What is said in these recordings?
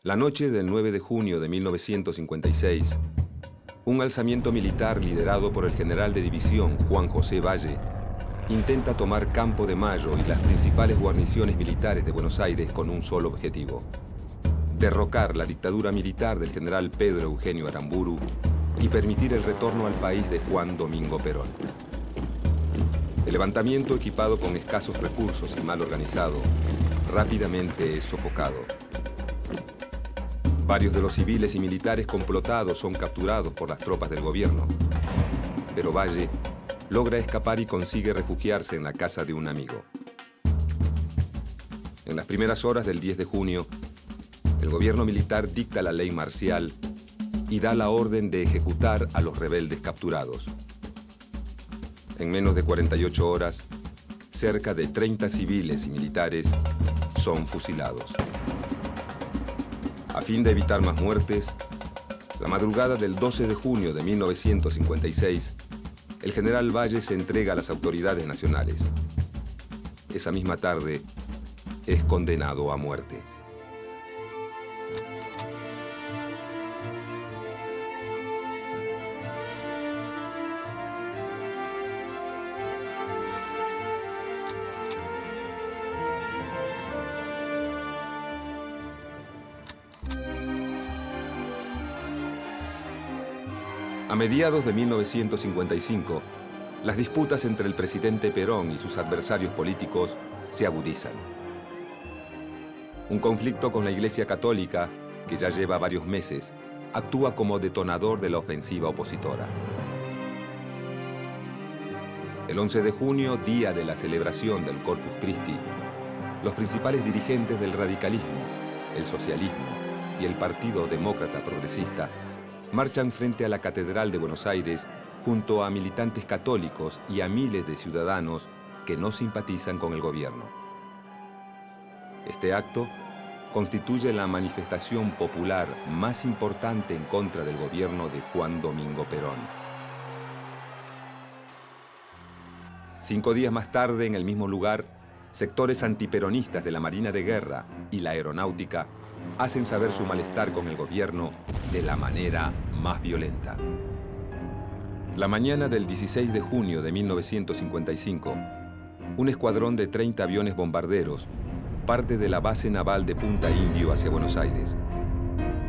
La noche del 9 de junio de 1956, un alzamiento militar liderado por el general de división Juan José Valle intenta tomar Campo de Mayo y las principales guarniciones militares de Buenos Aires con un solo objetivo: derrocar la dictadura militar del general Pedro Eugenio Aramburu y permitir el retorno al país de Juan Domingo Perón. El levantamiento, equipado con escasos recursos y mal organizado, rápidamente es sofocado. Varios de los civiles y militares complotados son capturados por las tropas del gobierno, pero Valle logra escapar y consigue refugiarse en la casa de un amigo. En las primeras horas del 10 de junio, el gobierno militar dicta la ley marcial y da la orden de ejecutar a los rebeldes capturados. En menos de 48 horas, cerca de 30 civiles y militares son fusilados. A fin de evitar más muertes, la madrugada del 12 de junio de 1956, el general Valle se entrega a las autoridades nacionales. Esa misma tarde, es condenado a muerte. A mediados de 1955, las disputas entre el presidente Perón y sus adversarios políticos se agudizan. Un conflicto con la Iglesia Católica, que ya lleva varios meses, actúa como detonador de la ofensiva opositora. El 11 de junio, día de la celebración del Corpus Christi, los principales dirigentes del radicalismo, el socialismo y el Partido Demócrata Progresista marchan frente a la Catedral de Buenos Aires junto a militantes católicos y a miles de ciudadanos que no simpatizan con el gobierno. Este acto constituye la manifestación popular más importante en contra del gobierno de Juan Domingo Perón. 5 días más tarde, en el mismo lugar, sectores antiperonistas de la Marina de Guerra y la Aeronáutica hacen saber su malestar con el gobierno de la manera más violenta. La mañana del 16 de junio de 1955, un escuadrón de 30 aviones bombarderos parte de la base naval de Punta Indio hacia Buenos Aires.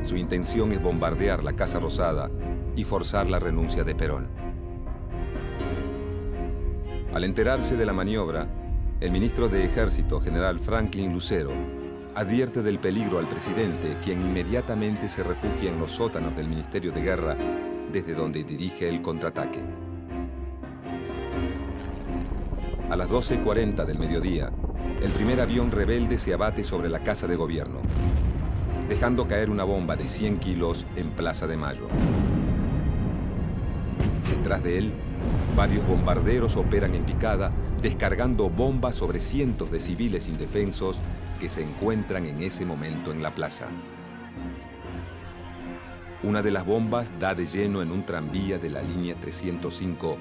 Su intención es bombardear la Casa Rosada y forzar la renuncia de Perón. Al enterarse de la maniobra, el ministro de Ejército, general Franklin Lucero, advierte del peligro al presidente, quien inmediatamente se refugia en los sótanos del Ministerio de Guerra, desde donde dirige el contraataque. A las 12:40 del mediodía, el primer avión rebelde se abate sobre la Casa de Gobierno, dejando caer una bomba de 100 kilos en Plaza de Mayo. Detrás de él, varios bombarderos operan en picada, descargando bombas sobre cientos de civiles indefensos que se encuentran en ese momento en la plaza. Una de las bombas da de lleno en un tranvía de la línea 305,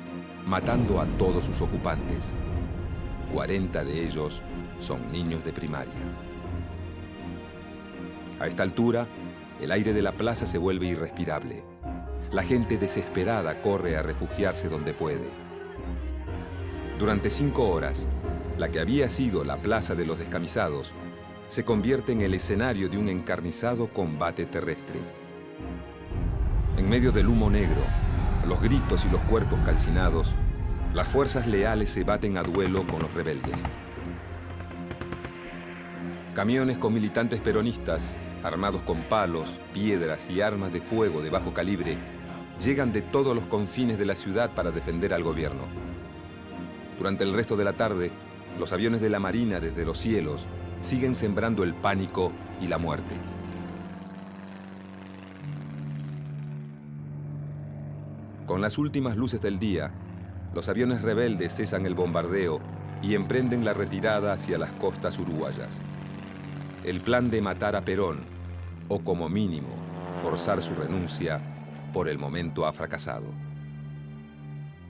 matando a todos sus ocupantes. 40 de ellos son niños de primaria. A esta altura, el aire de la plaza se vuelve irrespirable. La gente desesperada corre a refugiarse donde puede. Durante 5 horas, la que había sido la Plaza de los Descamisados se convierte en el escenario de un encarnizado combate terrestre. En medio del humo negro, los gritos y los cuerpos calcinados, las fuerzas leales se baten a duelo con los rebeldes. Camiones con militantes peronistas, armados con palos, piedras y armas de fuego de bajo calibre, llegan de todos los confines de la ciudad para defender al gobierno. Durante el resto de la tarde, los aviones de la Marina desde los cielos siguen sembrando el pánico y la muerte. Con las últimas luces del día, los aviones rebeldes cesan el bombardeo y emprenden la retirada hacia las costas uruguayas. El plan de matar a Perón, o como mínimo, forzar su renuncia, por el momento ha fracasado.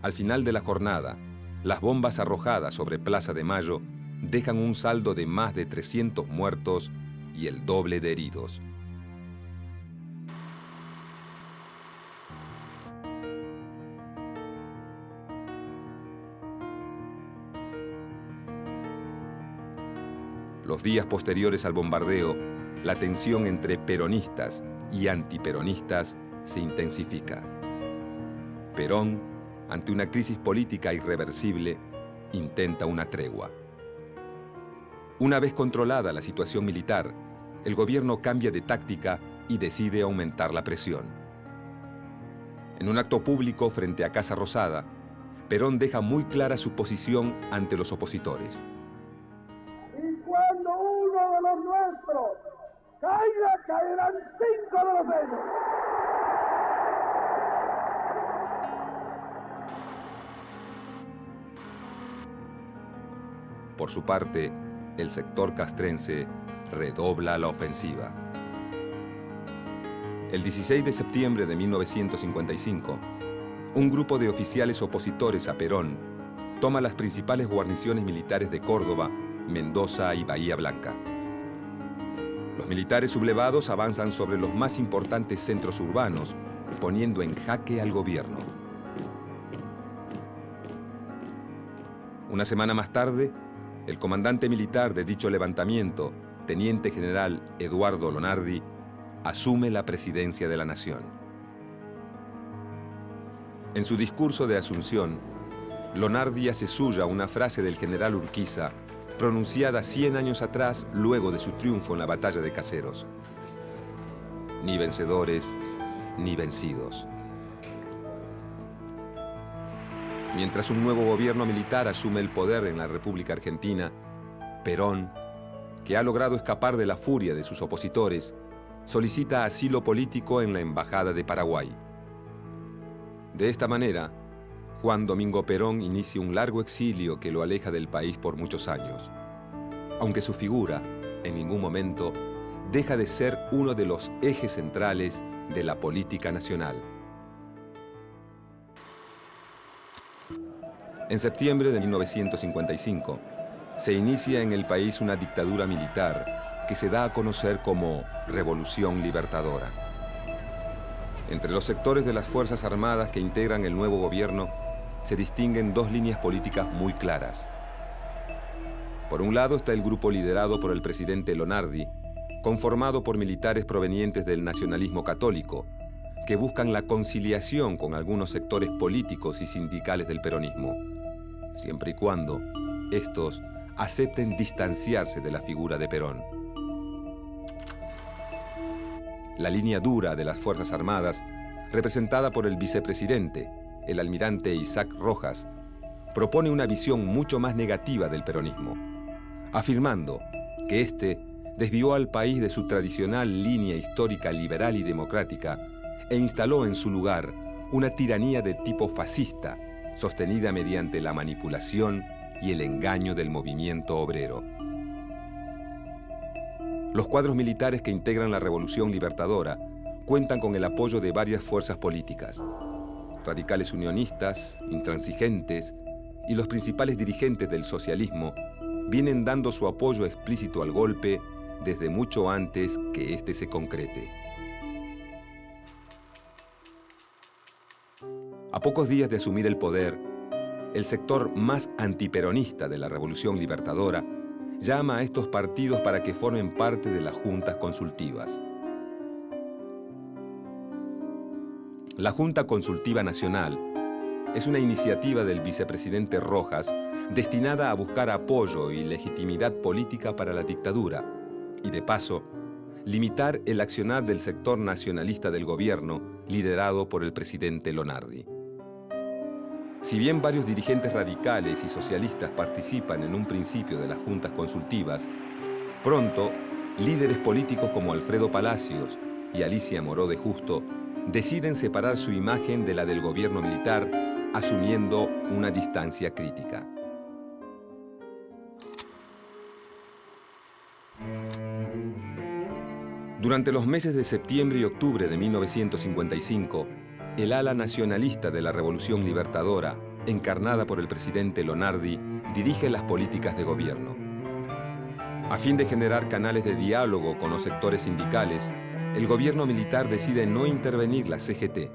Al final de la jornada, las bombas arrojadas sobre Plaza de Mayo dejan un saldo de más de 300 muertos y el doble de heridos. Los días posteriores al bombardeo, la tensión entre peronistas y antiperonistas se intensifica. Perón, ante una crisis política irreversible, intenta una tregua. Una vez controlada la situación militar, el gobierno cambia de táctica y decide aumentar la presión. En un acto público frente a Casa Rosada, Perón deja muy clara su posición ante los opositores. Y cuando uno de los nuestros caiga, caerán 5 de los de ellos. Por su parte, el sector castrense redobla la ofensiva. El 16 de septiembre de 1955, un grupo de oficiales opositores a Perón toma las principales guarniciones militares de Córdoba, Mendoza y Bahía Blanca. Los militares sublevados avanzan sobre los más importantes centros urbanos, poniendo en jaque al gobierno. Una semana más tarde, el comandante militar de dicho levantamiento, teniente general Eduardo Lonardi, asume la presidencia de la nación. En su discurso de asunción, Lonardi hace suya una frase del general Urquiza, pronunciada 100 años atrás luego de su triunfo en la batalla de Caseros. Ni vencedores, ni vencidos. Mientras un nuevo gobierno militar asume el poder en la República Argentina, Perón, que ha logrado escapar de la furia de sus opositores, solicita asilo político en la Embajada de Paraguay. De esta manera, Juan Domingo Perón inicia un largo exilio que lo aleja del país por muchos años, aunque su figura, en ningún momento, deja de ser uno de los ejes centrales de la política nacional. En septiembre de 1955, se inicia en el país una dictadura militar que se da a conocer como Revolución Libertadora. Entre los sectores de las Fuerzas Armadas que integran el nuevo gobierno, se distinguen dos líneas políticas muy claras. Por un lado está el grupo liderado por el presidente Lonardi, conformado por militares provenientes del nacionalismo católico, que buscan la conciliación con algunos sectores políticos y sindicales del peronismo, siempre y cuando estos acepten distanciarse de la figura de Perón. La línea dura de las Fuerzas Armadas, representada por el vicepresidente, el almirante Isaac Rojas, propone una visión mucho más negativa del peronismo, afirmando que éste desvió al país de su tradicional línea histórica liberal y democrática e instaló en su lugar una tiranía de tipo fascista, sostenida mediante la manipulación y el engaño del movimiento obrero. Los cuadros militares que integran la Revolución Libertadora cuentan con el apoyo de varias fuerzas políticas, radicales unionistas, intransigentes y los principales dirigentes del socialismo vienen dando su apoyo explícito al golpe desde mucho antes que éste se concrete. A pocos días de asumir el poder, el sector más antiperonista de la Revolución Libertadora llama a estos partidos para que formen parte de las juntas consultivas. La Junta Consultiva Nacional es una iniciativa del vicepresidente Rojas destinada a buscar apoyo y legitimidad política para la dictadura y, de paso, limitar el accionar del sector nacionalista del gobierno liderado por el presidente Lonardi. Si bien varios dirigentes radicales y socialistas participan en un principio de las juntas consultivas, pronto líderes políticos como Alfredo Palacios y Alicia Moró de Justo deciden separar su imagen de la del gobierno militar, asumiendo una distancia crítica. Durante los meses de septiembre y octubre de 1955, el ala nacionalista de la Revolución Libertadora, encarnada por el presidente Lonardi, dirige las políticas de gobierno. A fin de generar canales de diálogo con los sectores sindicales, el gobierno militar decide no intervenir la CGT,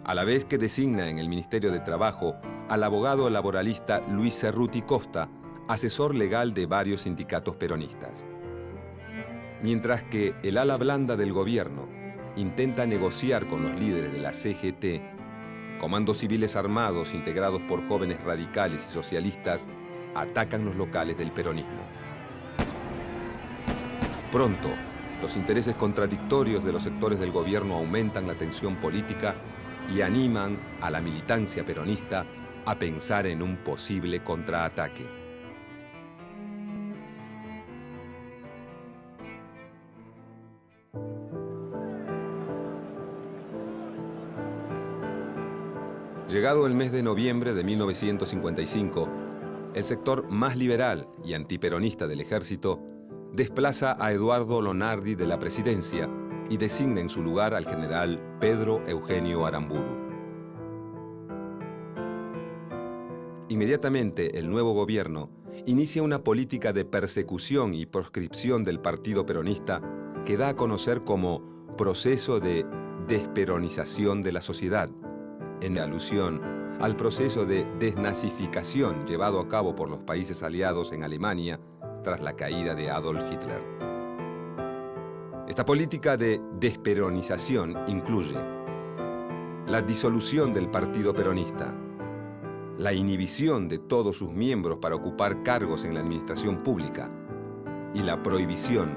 a la vez que designa en el Ministerio de Trabajo al abogado laboralista Luis Cerruti Costa, asesor legal de varios sindicatos peronistas. Mientras que el ala blanda del gobierno intenta negociar con los líderes de la CGT, comandos civiles armados integrados por jóvenes radicales y socialistas atacan los locales del peronismo. Pronto, los intereses contradictorios de los sectores del gobierno aumentan la tensión política y animan a la militancia peronista a pensar en un posible contraataque. Llegado el mes de noviembre de 1955, el sector más liberal y antiperonista del ejército desplaza a Eduardo Lonardi de la presidencia y designa en su lugar al general Pedro Eugenio Aramburu. Inmediatamente, el nuevo gobierno inicia una política de persecución y proscripción del partido peronista que da a conocer como proceso de desperonización de la sociedad, en alusión al proceso de desnazificación llevado a cabo por los países aliados en Alemania tras la caída de Adolf Hitler. Esta política de desperonización incluye la disolución del partido peronista, la inhibición de todos sus miembros para ocupar cargos en la administración pública y la prohibición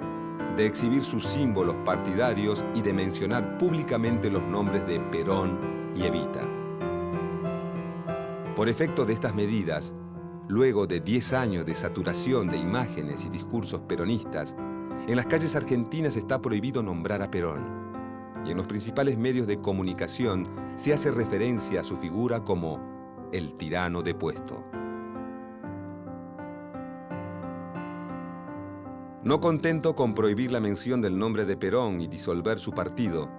de exhibir sus símbolos partidarios y de mencionar públicamente los nombres de Perón y Evita. Por efecto de estas medidas, luego de 10 años de saturación de imágenes y discursos peronistas, en las calles argentinas está prohibido nombrar a Perón, y en los principales medios de comunicación se hace referencia a su figura como el tirano depuesto. No contento con prohibir la mención del nombre de Perón y disolver su partido,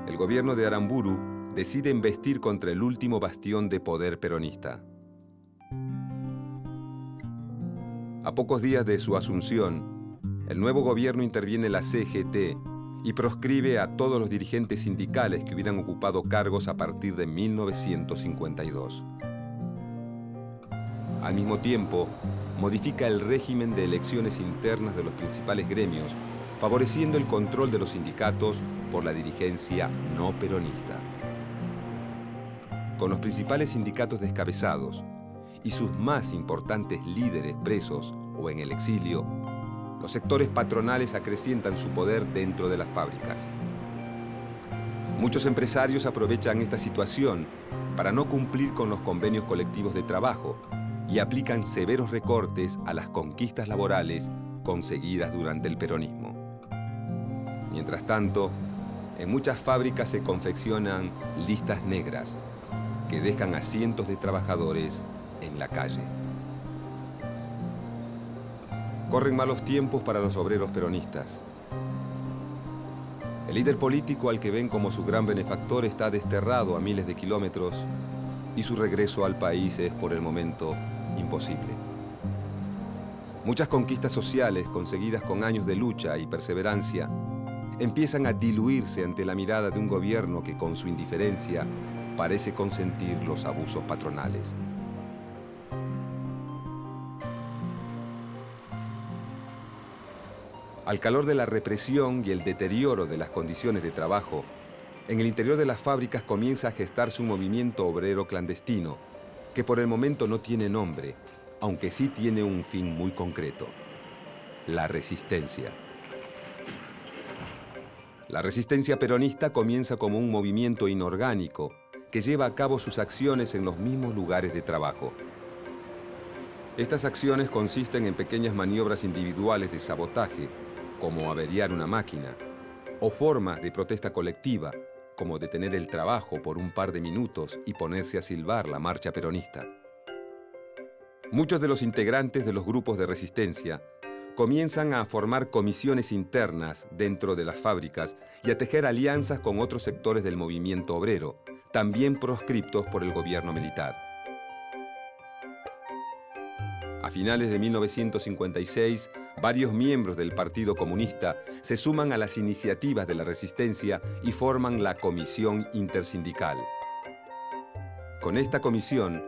el gobierno de Aramburu decide embestir contra el último bastión de poder peronista. A pocos días de su asunción, el nuevo gobierno interviene en la CGT y proscribe a todos los dirigentes sindicales que hubieran ocupado cargos a partir de 1952. Al mismo tiempo, modifica el régimen de elecciones internas de los principales gremios, favoreciendo el control de los sindicatos por la dirigencia no peronista. Con los principales sindicatos descabezados y sus más importantes líderes presos o en el exilio, los sectores patronales acrecientan su poder dentro de las fábricas. Muchos empresarios aprovechan esta situación para no cumplir con los convenios colectivos de trabajo y aplican severos recortes a las conquistas laborales conseguidas durante el peronismo. Mientras tanto, en muchas fábricas se confeccionan listas negras que dejan a cientos de trabajadores en la calle. Corren malos tiempos para los obreros peronistas. El líder político al que ven como su gran benefactor está desterrado a miles de kilómetros y su regreso al país es por el momento imposible. Muchas conquistas sociales conseguidas con años de lucha y perseverancia empiezan a diluirse ante la mirada de un gobierno que con su indiferencia parece consentir los abusos patronales. Al calor de la represión y el deterioro de las condiciones de trabajo, en el interior de las fábricas comienza a gestarse un movimiento obrero clandestino que por el momento no tiene nombre, aunque sí tiene un fin muy concreto: la resistencia. La resistencia peronista comienza como un movimiento inorgánico que lleva a cabo sus acciones en los mismos lugares de trabajo. Estas acciones consisten en pequeñas maniobras individuales de sabotaje, como averiar una máquina, o formas de protesta colectiva, como detener el trabajo por un par de minutos y ponerse a silbar la marcha peronista. Muchos de los integrantes de los grupos de resistencia comienzan a formar comisiones internas dentro de las fábricas y a tejer alianzas con otros sectores del movimiento obrero, también proscriptos por el gobierno militar. A finales de 1956, varios miembros del Partido Comunista se suman a las iniciativas de la resistencia y forman la Comisión Intersindical. Con esta comisión,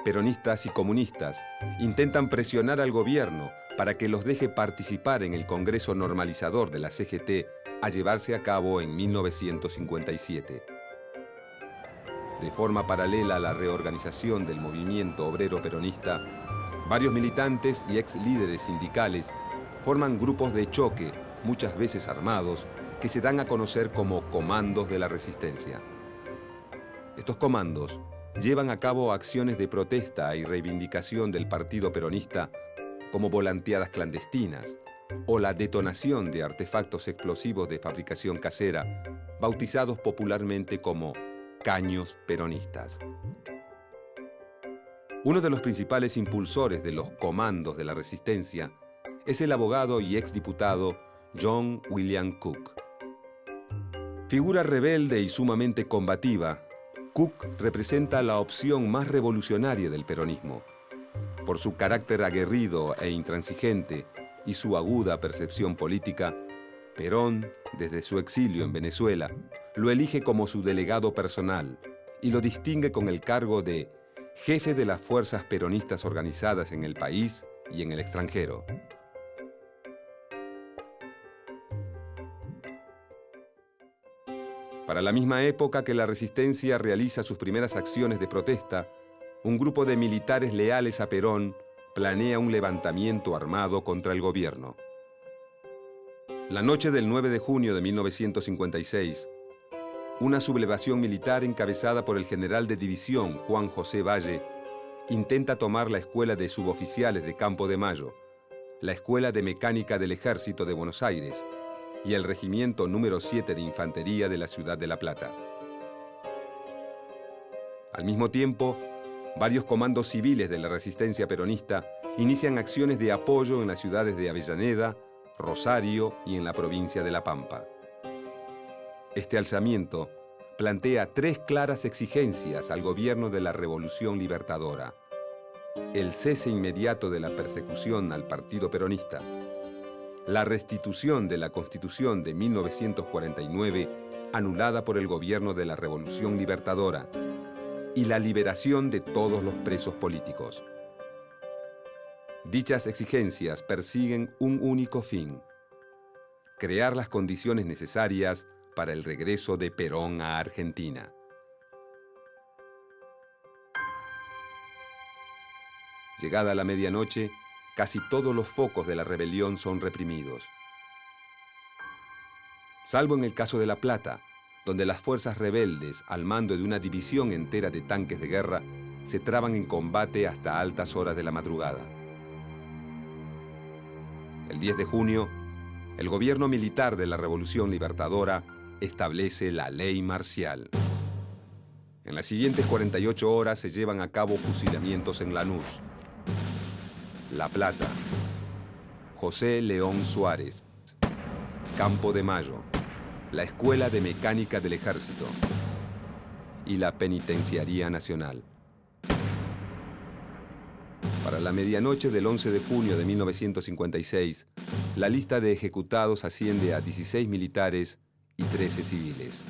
peronistas y comunistas intentan presionar al gobierno para que los deje participar en el Congreso Normalizador de la CGT a llevarse a cabo en 1957. De forma paralela a la reorganización del movimiento obrero peronista, varios militantes y ex líderes sindicales forman grupos de choque, muchas veces armados, que se dan a conocer como comandos de la resistencia. Estos comandos llevan a cabo acciones de protesta y reivindicación del partido peronista, como volanteadas clandestinas o la detonación de artefactos explosivos de fabricación casera, bautizados popularmente como caños peronistas. Uno de los principales impulsores de los comandos de la resistencia es el abogado y exdiputado John William Cook. Figura rebelde y sumamente combativa, Cook representa la opción más revolucionaria del peronismo. Por su carácter aguerrido e intransigente y su aguda percepción política, Perón, desde su exilio en Venezuela, lo elige como su delegado personal y lo distingue con el cargo de jefe de las fuerzas peronistas organizadas en el país y en el extranjero. Para la misma época que la resistencia realiza sus primeras acciones de protesta, un grupo de militares leales a Perón planea un levantamiento armado contra el gobierno. La noche del 9 de junio de 1956, una sublevación militar encabezada por el general de división Juan José Valle intenta tomar la Escuela de Suboficiales de Campo de Mayo, la Escuela de Mecánica del Ejército de Buenos Aires y el Regimiento número 7 de Infantería de la ciudad de La Plata. Al mismo tiempo, varios comandos civiles de la resistencia peronista inician acciones de apoyo en las ciudades de Avellaneda, Rosario y en la provincia de La Pampa. Este alzamiento plantea tres claras exigencias al gobierno de la Revolución Libertadora: el cese inmediato de la persecución al partido peronista, la restitución de la Constitución de 1949 anulada por el gobierno de la Revolución Libertadora y la liberación de todos los presos políticos. Dichas exigencias persiguen un único fin: crear las condiciones necesarias para el regreso de Perón a Argentina. Llegada la medianoche, casi todos los focos de la rebelión son reprimidos. Salvo en el caso de La Plata, donde las fuerzas rebeldes, al mando de una división entera de tanques de guerra, se traban en combate hasta altas horas de la madrugada. El 10 de junio, el gobierno militar de la Revolución Libertadora establece la ley marcial. En las siguientes 48 horas se llevan a cabo fusilamientos en Lanús, La Plata, José León Suárez, Campo de Mayo, la Escuela de Mecánica del Ejército y la Penitenciaría Nacional. Para la medianoche del 11 de junio de 1956, la lista de ejecutados asciende a 16 militares y 13 civiles.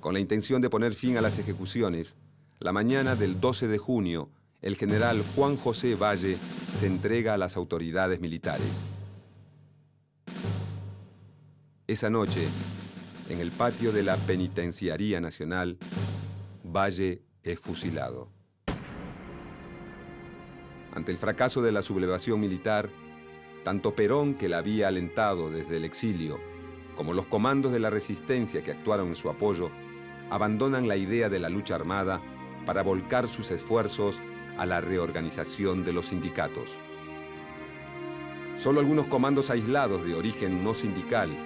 Con la intención de poner fin a las ejecuciones, la mañana del 12 de junio, el general Juan José Valle se entrega a las autoridades militares. Esa noche, en el patio de la Penitenciaría Nacional, Valle es fusilado. Ante el fracaso de la sublevación militar, tanto Perón, que la había alentado desde el exilio, como los comandos de la resistencia que actuaron en su apoyo, abandonan la idea de la lucha armada para volcar sus esfuerzos a la reorganización de los sindicatos. Solo algunos comandos aislados de origen no sindical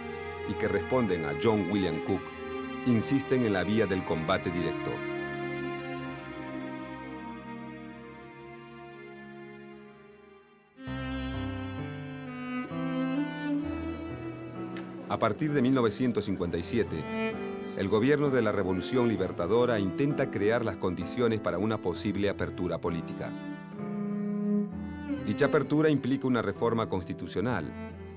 y que responden a John William Cook insisten en la vía del combate directo. A partir de 1957, el gobierno de la Revolución Libertadora intenta crear las condiciones para una posible apertura política. Dicha apertura implica una reforma constitucional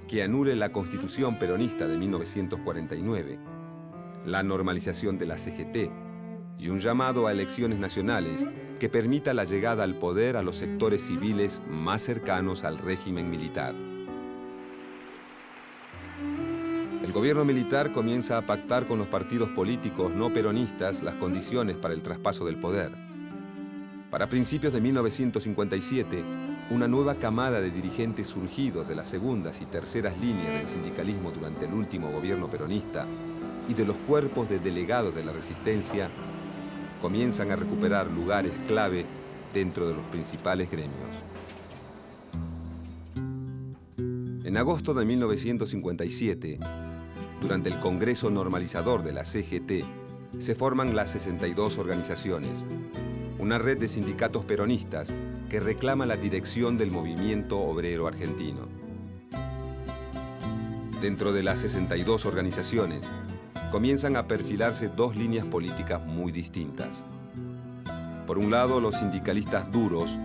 que anule la Constitución peronista de 1949, la normalización de la CGT y un llamado a elecciones nacionales que permita la llegada al poder a los sectores civiles más cercanos al régimen militar. El gobierno militar comienza a pactar con los partidos políticos no peronistas las condiciones para el traspaso del poder. Para principios de 1957, una nueva camada de dirigentes surgidos de las segundas y terceras líneas del sindicalismo durante el último gobierno peronista y de los cuerpos de delegados de la resistencia comienzan a recuperar lugares clave dentro de los principales gremios. En agosto de 1957, durante el Congreso Normalizador de la CGT, se forman las 62 organizaciones, una red de sindicatos peronistas que reclama la dirección del movimiento obrero argentino. Dentro de las 62 organizaciones, comienzan a perfilarse dos líneas políticas muy distintas. Por un lado, los sindicalistas duros,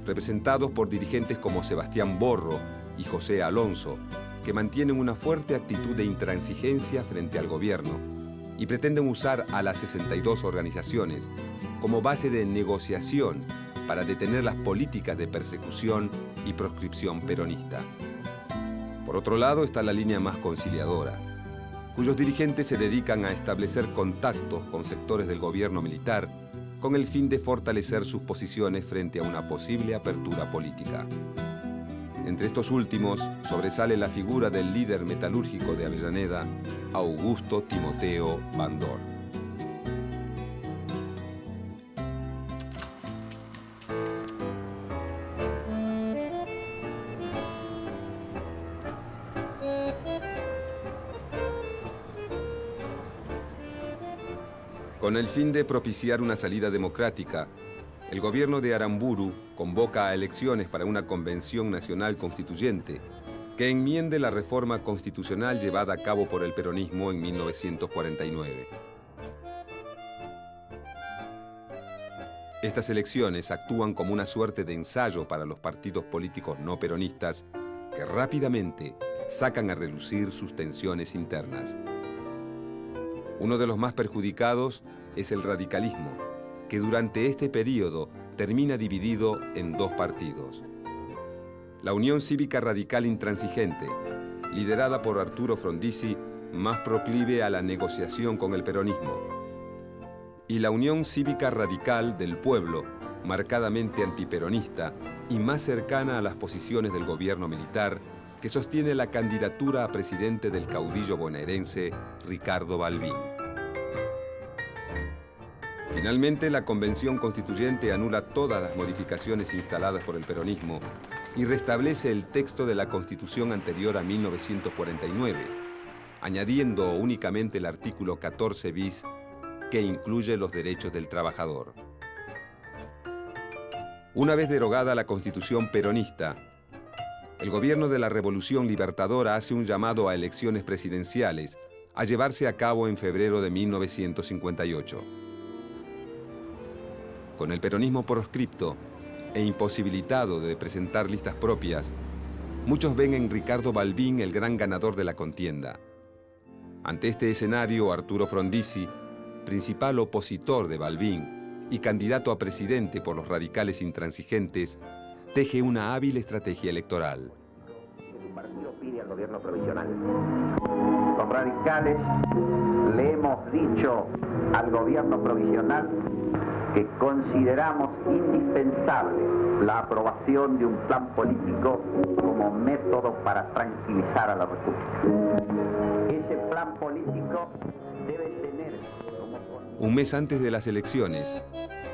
representados por dirigentes como Sebastián Borro y José Alonso, que mantienen una fuerte actitud de intransigencia frente al gobierno y pretenden usar a las 62 organizaciones como base de negociación para detener las políticas de persecución y proscripción peronista. Por otro lado está la línea más conciliadora, cuyos dirigentes se dedican a establecer contactos con sectores del gobierno militar con el fin de fortalecer sus posiciones frente a una posible apertura política. Entre estos últimos sobresale la figura del líder metalúrgico de Avellaneda, Augusto Timoteo Bandor. Con el fin de propiciar una salida democrática, el gobierno de Aramburu convoca a elecciones para una convención nacional constituyente que enmiende la reforma constitucional llevada a cabo por el peronismo en 1949. Estas elecciones actúan como una suerte de ensayo para los partidos políticos no peronistas que rápidamente sacan a relucir sus tensiones internas. Uno de los más perjudicados es el radicalismo, que durante este periodo termina dividido en dos partidos. La Unión Cívica Radical Intransigente, liderada por Arturo Frondizi, más proclive a la negociación con el peronismo, y la Unión Cívica Radical del Pueblo, marcadamente antiperonista y más cercana a las posiciones del gobierno militar, que sostiene la candidatura a presidente del caudillo bonaerense Ricardo Balbín. Finalmente, la Convención Constituyente anula todas las modificaciones instaladas por el peronismo y restablece el texto de la Constitución anterior a 1949, añadiendo únicamente el artículo 14 bis, que incluye los derechos del trabajador. Una vez derogada la Constitución peronista, el gobierno de la Revolución Libertadora hace un llamado a elecciones presidenciales a llevarse a cabo en febrero de 1958. Con el peronismo proscripto e imposibilitado de presentar listas propias, muchos ven en Ricardo Balbín el gran ganador de la contienda. Ante este escenario, Arturo Frondizi, principal opositor de Balbín y candidato a presidente por los radicales intransigentes, teje una hábil estrategia electoral. Su partido pide al gobierno provisional. Los radicales le hemos dicho al gobierno provisional que consideramos indispensable la aprobación de un plan político como método para tranquilizar a la República. Ese plan político debe tener como... Un mes antes de las elecciones,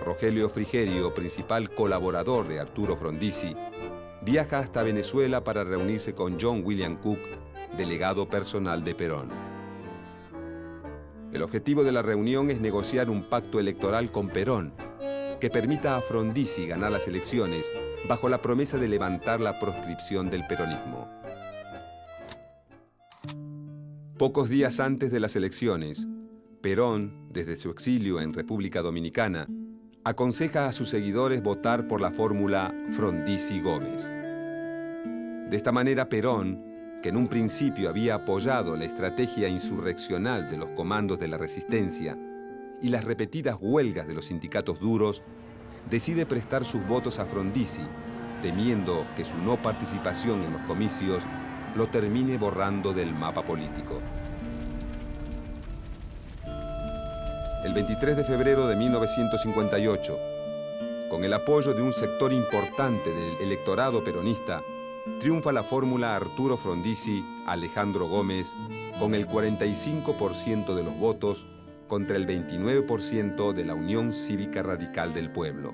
Rogelio Frigerio, principal colaborador de Arturo Frondizi, viaja hasta Venezuela para reunirse con John William Cook, delegado personal de Perón. El objetivo de la reunión es negociar un pacto electoral con Perón que permita a Frondizi ganar las elecciones bajo la promesa de levantar la proscripción del peronismo. Pocos días antes de las elecciones, Perón, desde su exilio en República Dominicana, aconseja a sus seguidores votar por la fórmula Frondizi-Gómez. De esta manera, Perón, que en un principio había apoyado la estrategia insurreccional de los comandos de la resistencia y las repetidas huelgas de los sindicatos duros, decide prestar sus votos a Frondizi, temiendo que su no participación en los comicios lo termine borrando del mapa político. El 23 de febrero de 1958, con el apoyo de un sector importante del electorado peronista, triunfa la fórmula Arturo Frondizi-Alejandro Gómez con el 45% de los votos contra el 29% de la Unión Cívica Radical del Pueblo.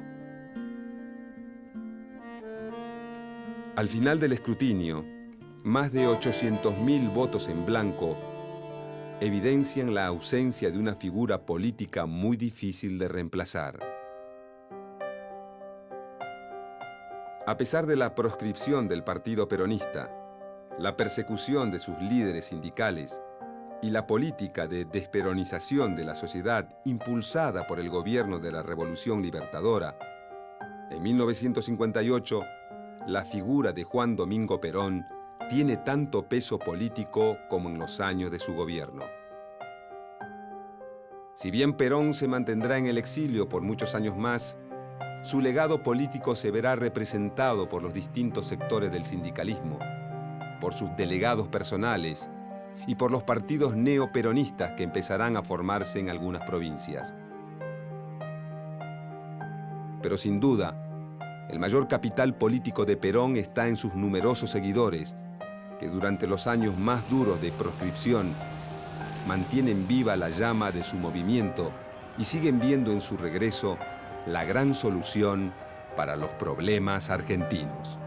Al final del escrutinio, más de 800.000 votos en blanco evidencian la ausencia de una figura política muy difícil de reemplazar. A pesar de la proscripción del Partido Peronista, la persecución de sus líderes sindicales y la política de desperonización de la sociedad impulsada por el gobierno de la Revolución Libertadora, en 1958, la figura de Juan Domingo Perón tiene tanto peso político como en los años de su gobierno. Si bien Perón se mantendrá en el exilio por muchos años más, su legado político se verá representado por los distintos sectores del sindicalismo, por sus delegados personales y por los partidos neoperonistas que empezarán a formarse en algunas provincias. Pero sin duda, el mayor capital político de Perón está en sus numerosos seguidores, que durante los años más duros de proscripción mantienen viva la llama de su movimiento y siguen viendo en su regreso la gran solución para los problemas argentinos.